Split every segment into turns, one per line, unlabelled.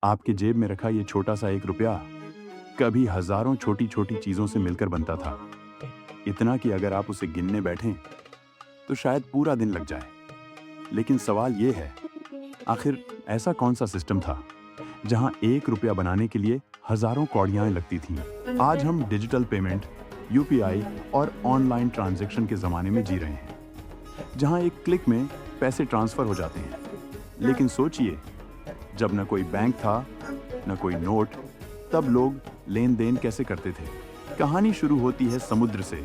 आपके जेब में रखा ये छोटा सा 1 रुपया कभी हजारों छोटी छोटी चीजों से मिलकर बनता था। इतना कि अगर आप उसे गिनने बैठें तो शायद पूरा दिन लग जाए। लेकिन सवाल ये है, आखिर ऐसा कौन सा सिस्टम था जहां 1 रुपया बनाने के लिए हजारों कौड़ियां लगती थीं? आज हम डिजिटल पेमेंट, यूपीआई और ऑनलाइन ट्रांजैक्शन के जमाने में जी रहे हैं, जहां एक क्लिक में पैसे ट्रांसफर हो जाते हैं। लेकिन सोचिए, जब न कोई बैंक था, न कोई नोट, तब लोग लेन देन कैसे करते थे? कहानी शुरू होती है समुद्र से,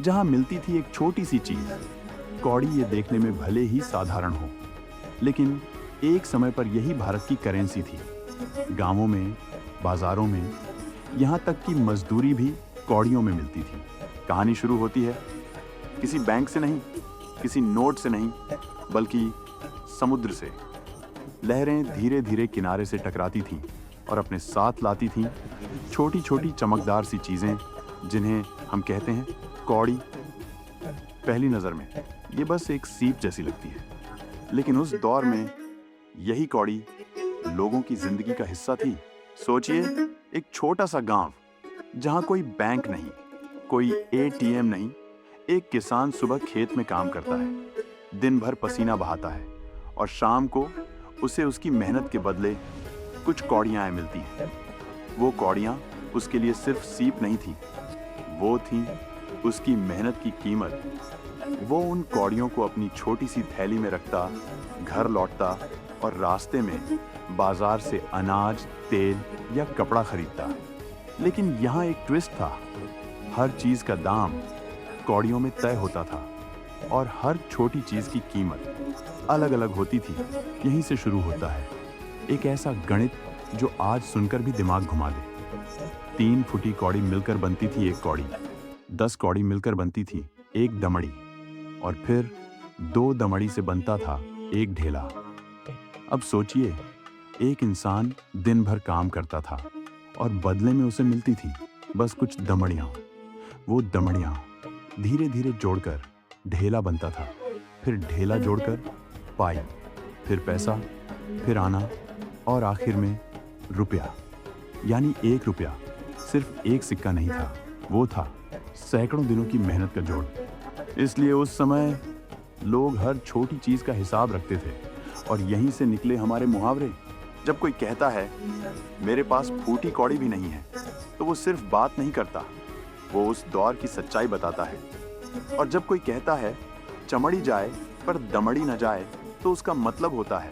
जहां मिलती थी एक छोटी सी चीज, कौड़ी। ये देखने में भले ही साधारण हो, लेकिन एक समय पर यही भारत की करेंसी थी। गांवों में, बाजारों में, यहां तक कि मजदूरी भी कौड़ियों में मिलती थी। कहानी शुरू होती है किसी बैंक से नहीं, किसी नोट से नहीं, बल्कि समुद्र से। लहरें धीरे धीरे किनारे से टकराती थीं और अपने साथ लाती थीं छोटी छोटी चमकदार सी चीजें, जिन्हें हम कहते हैं कौड़ी। पहली नजर में ये बस एक सीप जैसी लगती है, लेकिन उस दौर में यही कौड़ी लोगों की जिंदगी का हिस्सा थी। सोचिए, एक छोटा सा गांव जहां कोई बैंक नहीं, कोई एटीएम नहीं। एक किसान सुबह खेत में काम करता है, दिन भर पसीना बहाता है, और शाम को उसे उसकी मेहनत के बदले कुछ कौड़ियां मिलती हैं। वो कौड़ियां उसके लिए सिर्फ सीप नहीं थी, वो थी उसकी मेहनत की कीमत। वो उन कौड़ियों को अपनी छोटी सी थैली में रखता, घर लौटता और रास्ते में बाजार से अनाज, तेल या कपड़ा खरीदता। लेकिन यहाँ एक ट्विस्ट था, हर चीज का दाम कौड़ियों में तय होता था, और हर छोटी चीज की कीमत अलग अलग होती थी। यहीं से शुरू होता है एक ऐसा गणित जो आज सुनकर भी दिमाग घुमा दे। 3 फुटी कौड़ी मिलकर बनती थी एक कौड़ी, 10 कौड़ी मिलकर बनती थी एक दमड़ी, और फिर 2 दमड़ी से बनता था एक ढेला। अब सोचिए, एक इंसान दिन भर काम करता था और बदले में उसे मिलती थी बस कुछ दमड़ियां। वो दमड़ियां धीरे धीरे जोड़कर ढेला बनता था, फिर ढेला जोड़कर पाई, फिर पैसा, फिर आना, और आखिर में रुपया। यानी 1 रुपया सिर्फ एक सिक्का नहीं था, वो था सैकड़ों दिनों की मेहनत का जोड़। इसलिए उस समय लोग हर छोटी चीज का हिसाब रखते थे, और यहीं से निकले हमारे मुहावरे। जब कोई कहता है मेरे पास फूटी कौड़ी भी नहीं है, तो वो सिर्फ बात नहीं करता, वो उस दौर की सच्चाई बताता है। और जब कोई कहता है चमड़ी जाए पर दमड़ी न जाए, तो उसका मतलब होता है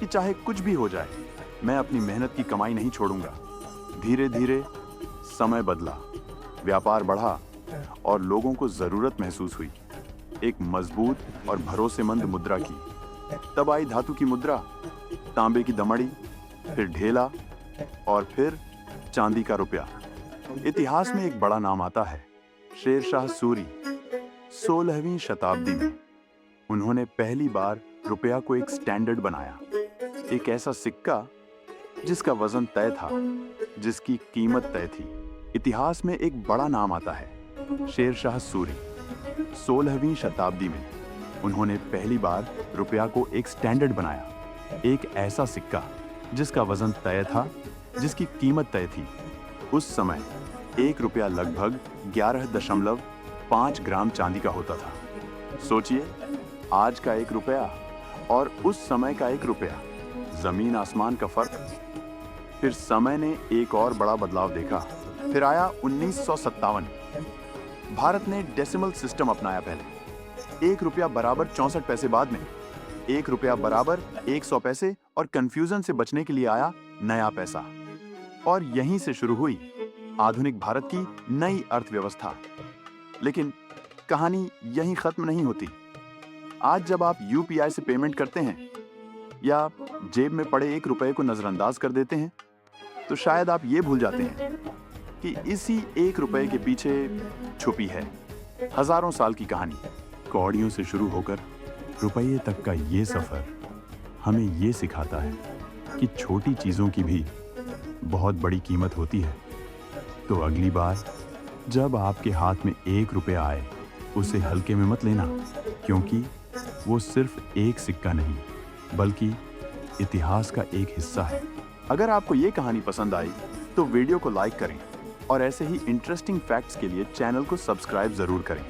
कि चाहे कुछ भी हो जाए, मैं अपनी मेहनत की कमाई नहीं छोड़ूंगा। धीरे धीरे समय बदला, व्यापार बढ़ा, और लोगों को जरूरत महसूस हुई एक मजबूत और भरोसेमंद मुद्रा की। तब आई धातु की मुद्रा, तांबे की दमड़ी, फिर ढेला, और फिर चांदी का रुपया। इतिहास में एक बड़ा नाम आता है, शेर शाह सूरी। 16वीं शताब्दी में उन्होंने पहली बार रुपया को एक स्टैंडर्ड बनाया, एक ऐसा सिक्का जिसका वजन तय था, जिसकी कीमत तय थी। इतिहास में एक बड़ा नाम आता है, शेर शाह सूरी। 16वीं शताब्दी में उन्होंने पहली बार रुपया को एक स्टैंडर्ड बनाया, एक ऐसा सिक्का जिसका वजन तय था, जिसकी कीमत तय थी। उस समय 1 रुपया लगभग 11.5 ग्राम चांदी का होता था। सोचिए, आज का 1 रुपया और उस समय का 1 रुपया, जमीन आसमान का फर्क। फिर समय ने एक और बड़ा बदलाव देखा। फिर आया 1957। भारत ने डेसिमल सिस्टम अपनाया। पहले 1 रुपया बराबर 64 पैसे, बाद में 1 रुपया बराबर 100 पैसे, और कंफ्यूजन से बचने के लिए आया नया पैसा। और यहीं से शुरू हुई आधुनिक भारत की नई अर्थव्यवस्था। लेकिन कहानी यहीं खत्म नहीं होती। आज जब आप यूपीआई से पेमेंट करते हैं या जेब में पड़े 1 रुपये को नजरअंदाज कर देते हैं, तो शायद आप ये भूल जाते हैं कि इसी 1 रुपये के पीछे छुपी है हजारों साल की कहानी। कौड़ियों से शुरू होकर रुपये तक का ये सफर हमें ये सिखाता है कि छोटी चीजों की भी बहुत बड़ी कीमत होती है। तो अगली बार जब आपके हाथ में 1 रुपया आए, उसे हल्के में मत लेना, क्योंकि वो सिर्फ एक सिक्का नहीं, बल्कि इतिहास का एक हिस्सा है। अगर आपको ये कहानी पसंद आई तो वीडियो को लाइक करें और ऐसे ही इंटरेस्टिंग फैक्ट्स के लिए चैनल को सब्सक्राइब जरूर करें।